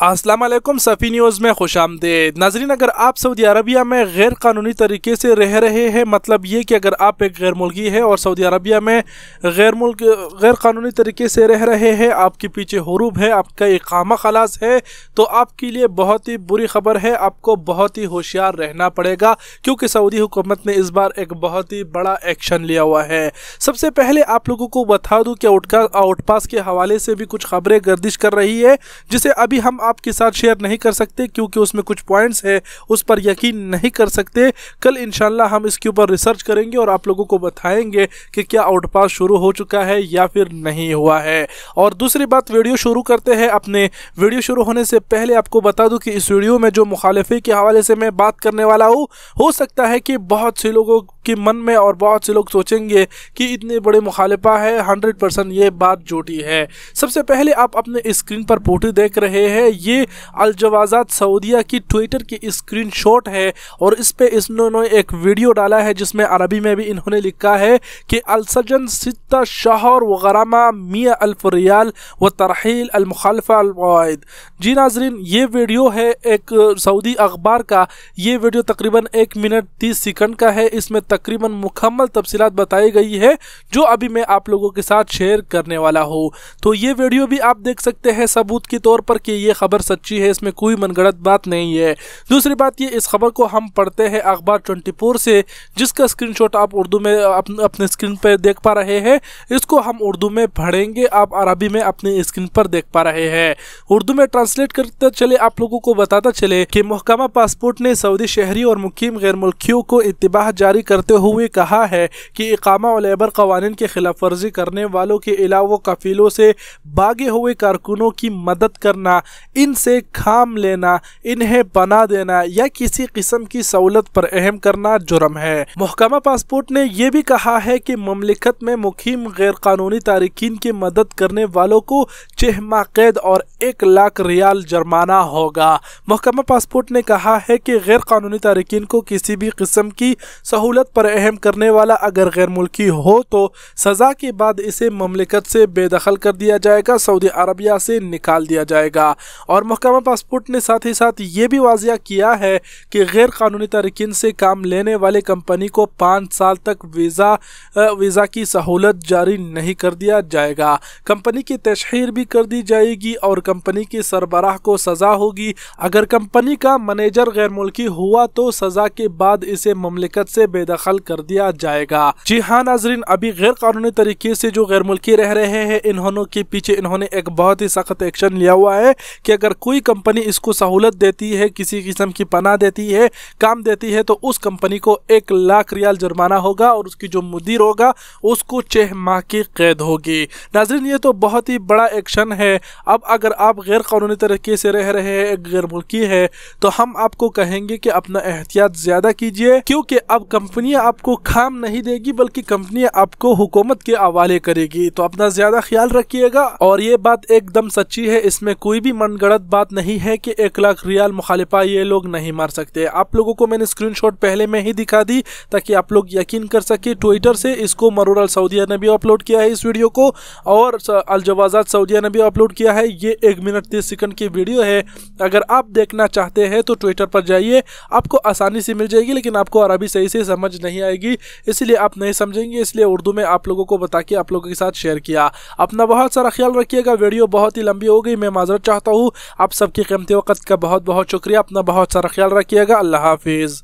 अस्सलाम वालेकुम, सफ़ी न्यूज़ में खुश आमदीद। नाज़रीन, अगर आप सऊदी अरबिया में गैर कानूनी तरीके से रह रहे हैं, मतलब ये कि अगर आप एक गैर मुल्की है और सऊदी अरबिया में गैर कानूनी तरीके से रह रहे हैं, आपके पीछे हुरूब है, आपका इकामा खलास है, तो आपके लिए बहुत ही बुरी खबर है। आपको बहुत ही होशियार रहना पड़ेगा क्योंकि सऊदी हुकूमत ने इस बार एक बहुत ही बड़ा एक्शन लिया हुआ है। सबसे पहले आप लोगों को बता दूँ कि आउटपास के हवाले से भी कुछ खबरें गर्दिश कर रही है, जिसे अभी हम आपके साथ शेयर नहीं कर सकते क्योंकि उसमें कुछ पॉइंट्स है, उस पर यकीन नहीं कर सकते। कल इंशाल्लाह हम इसके ऊपर रिसर्च करेंगे और आप लोगों को बताएंगे कि क्या आउटपास शुरू हो चुका है या फिर नहीं हुआ है। और दूसरी बात, वीडियो शुरू करते हैं। अपने वीडियो शुरू होने से पहले आपको बता दूं कि इस वीडियो में जो मुखालिफे के हवाले से मैं बात करने वाला हूँ, हो सकता है कि बहुत से लोगों के मन में और बहुत से लोग सोचेंगे कि इतने बड़े मुखालिफा है, 100% ये बात झूठी है। सबसे पहले आप अपने स्क्रीन पर फोटो देख रहे हैं, ये अल जवाज़ात सऊदिया की ट्विटर की स्क्रीनशॉट है और इस पे इन्होंने एक वीडियो डाला है जिसमें अरबी में भी इन्होंने लिखा है कि अलसजन सित्ता शहर व गरामा मिया अल्फ रियाल व तरहील अल मुखालिफा अल वाइद। जी नाजरीन, ये वीडियो है एक सऊदी अखबार का। ये वीडियो तकरीबन 1 मिनट 30 सेकंड का है। इसमें तकरीबन मुकम्मल तफसीलात बताई गई है जो अभी मैं आप लोगों के साथ शेयर करने वाला हूँ। तो ये वीडियो भी आप देख सकते हैं सबूत के तौर पर कि ये खबर सच्ची है, इसमें कोई मनगढ़ंत बात नहीं है। दूसरी बात, ये इस खबर को हम पढ़ते हैं अखबार 24 से, जिसका स्क्रीनशॉट आप उर्दू में अपने स्क्रीन पर देख पा रहे हैं। इसको हम उर्दू में पढ़ेंगे, आप अरबी में अपनी स्क्रीन पर देख पा रहे हैं। उर्दू में ट्रांसलेट करते चले आप लोगों को बताता चले कि महकमा पासपोर्ट ने सऊदी शहरी और मुकीम गैर मुल्कियों को इत्तिबाह जारी करते हुए कहा है कि इकामा और लेबर कवानीन की खिलाफ वर्जी करने वालों के अलावा कफीलों से भागे हुए कारकुनों की मदद करना, इनसे काम लेना, इन्हें बना देना या किसी किस्म की सहूलत पर अहम करना जुर्म है। महकमा पासपोर्ट ने यह भी कहा है कि ममलिकत में मुकीम गैर कानूनी तारिकीन की मदद करने वालों को 6 माह कैद और 1 लाख रियाल जुर्माना होगा। महकमा पासपोर्ट ने कहा है कि गैर कानूनी तारिकीन को किसी भी किस्म की सहूलत पर अहम करने वाला अगर गैर मुल्की हो तो सजा के बाद इसे ममलिकत से बेदखल कर दिया जाएगा, सऊदी अरबिया से निकाल दिया जाएगा। और महकमा पासपोर्ट ने साथ ही साथ ये भी वाज़िया किया है कि गैर कानूनी तारिकीन से काम लेने वाले कंपनी को 5 साल तक वीज़ा की सहूलत जारी नहीं कर दिया जाएगा। कंपनी की तशहीर भी कर दी जाएगी और कंपनी के सरबराह को सज़ा होगी। अगर कंपनी का मैनेजर गैर मुल्की हुआ तो सज़ा के बाद इसे ममलिकत से बेदखल कर दिया जाएगा। जी हाँ नाजरीन, अभी गैर कानूनी तरीके से जो गैर मुल्की रह रहे हैं, इन्होंने के पीछे इन्होंने एक बहुत ही सख्त एक्शन लिया हुआ है कि अगर कोई कंपनी इसको सहूलत देती है, किसी किस्म की पनाह देती है, काम देती है, तो उस कंपनी को 1 लाख रियाल जुर्माना होगा और उसकी जो मुदीर होगा उसको 6 माह की कैद होगी। नाज़रीन, ये तो बहुत ही बड़ा एक्शन है। अब अगर आप गैर कानूनी तरीके से रह रहे हैं, एक गैर मुल्की है, तो हम आपको कहेंगे कि अपना एहतियात ज़्यादा कीजिए क्योंकि अब कंपनियां आपको काम नहीं देगी बल्कि कंपनियां आपको हुकूमत के हवाले करेगी। तो अपना ज़्यादा ख्याल रखिएगा। और ये बात एकदम सच्ची है, इसमें कोई भी मनगढ़ंत बात नहीं है कि 1 लाख रियाल मुखालिफा ये लोग नहीं मार सकते। आप लोगों को मैंने स्क्रीनशॉट पहले में ही दिखा दी ताकि आप लोग यकीन कर सके। ट्विटर से इसको मरूर अल सऊदिया ने भी अपलोड किया है इस वीडियो को, और अल जवाज़ात सऊदिया ने भी अपलोड किया है। ये 1 मिनट 30 सेकंड की वीडियो है। अगर आप देखना चाहते हैं तो ट्विटर पर जाइए, आपको आसानी से मिल जाएगी, लेकिन आपको अरबी सही से समझ नहीं आएगी, इसलिए आप नहीं समझेंगे, इसलिए उर्दू में आप लोगों को बता के आप लोगों के साथ शेयर किया। अपना बहुत सारा ख्याल रखिएगा। वीडियो बहुत ही लंबी हो गई, मैं माजरत चाहता हूँ। आप सबके कीमती वक्त का बहुत बहुत शुक्रिया। अपना बहुत सारा ख्याल रखिएगा। अल्लाह हाफिज़।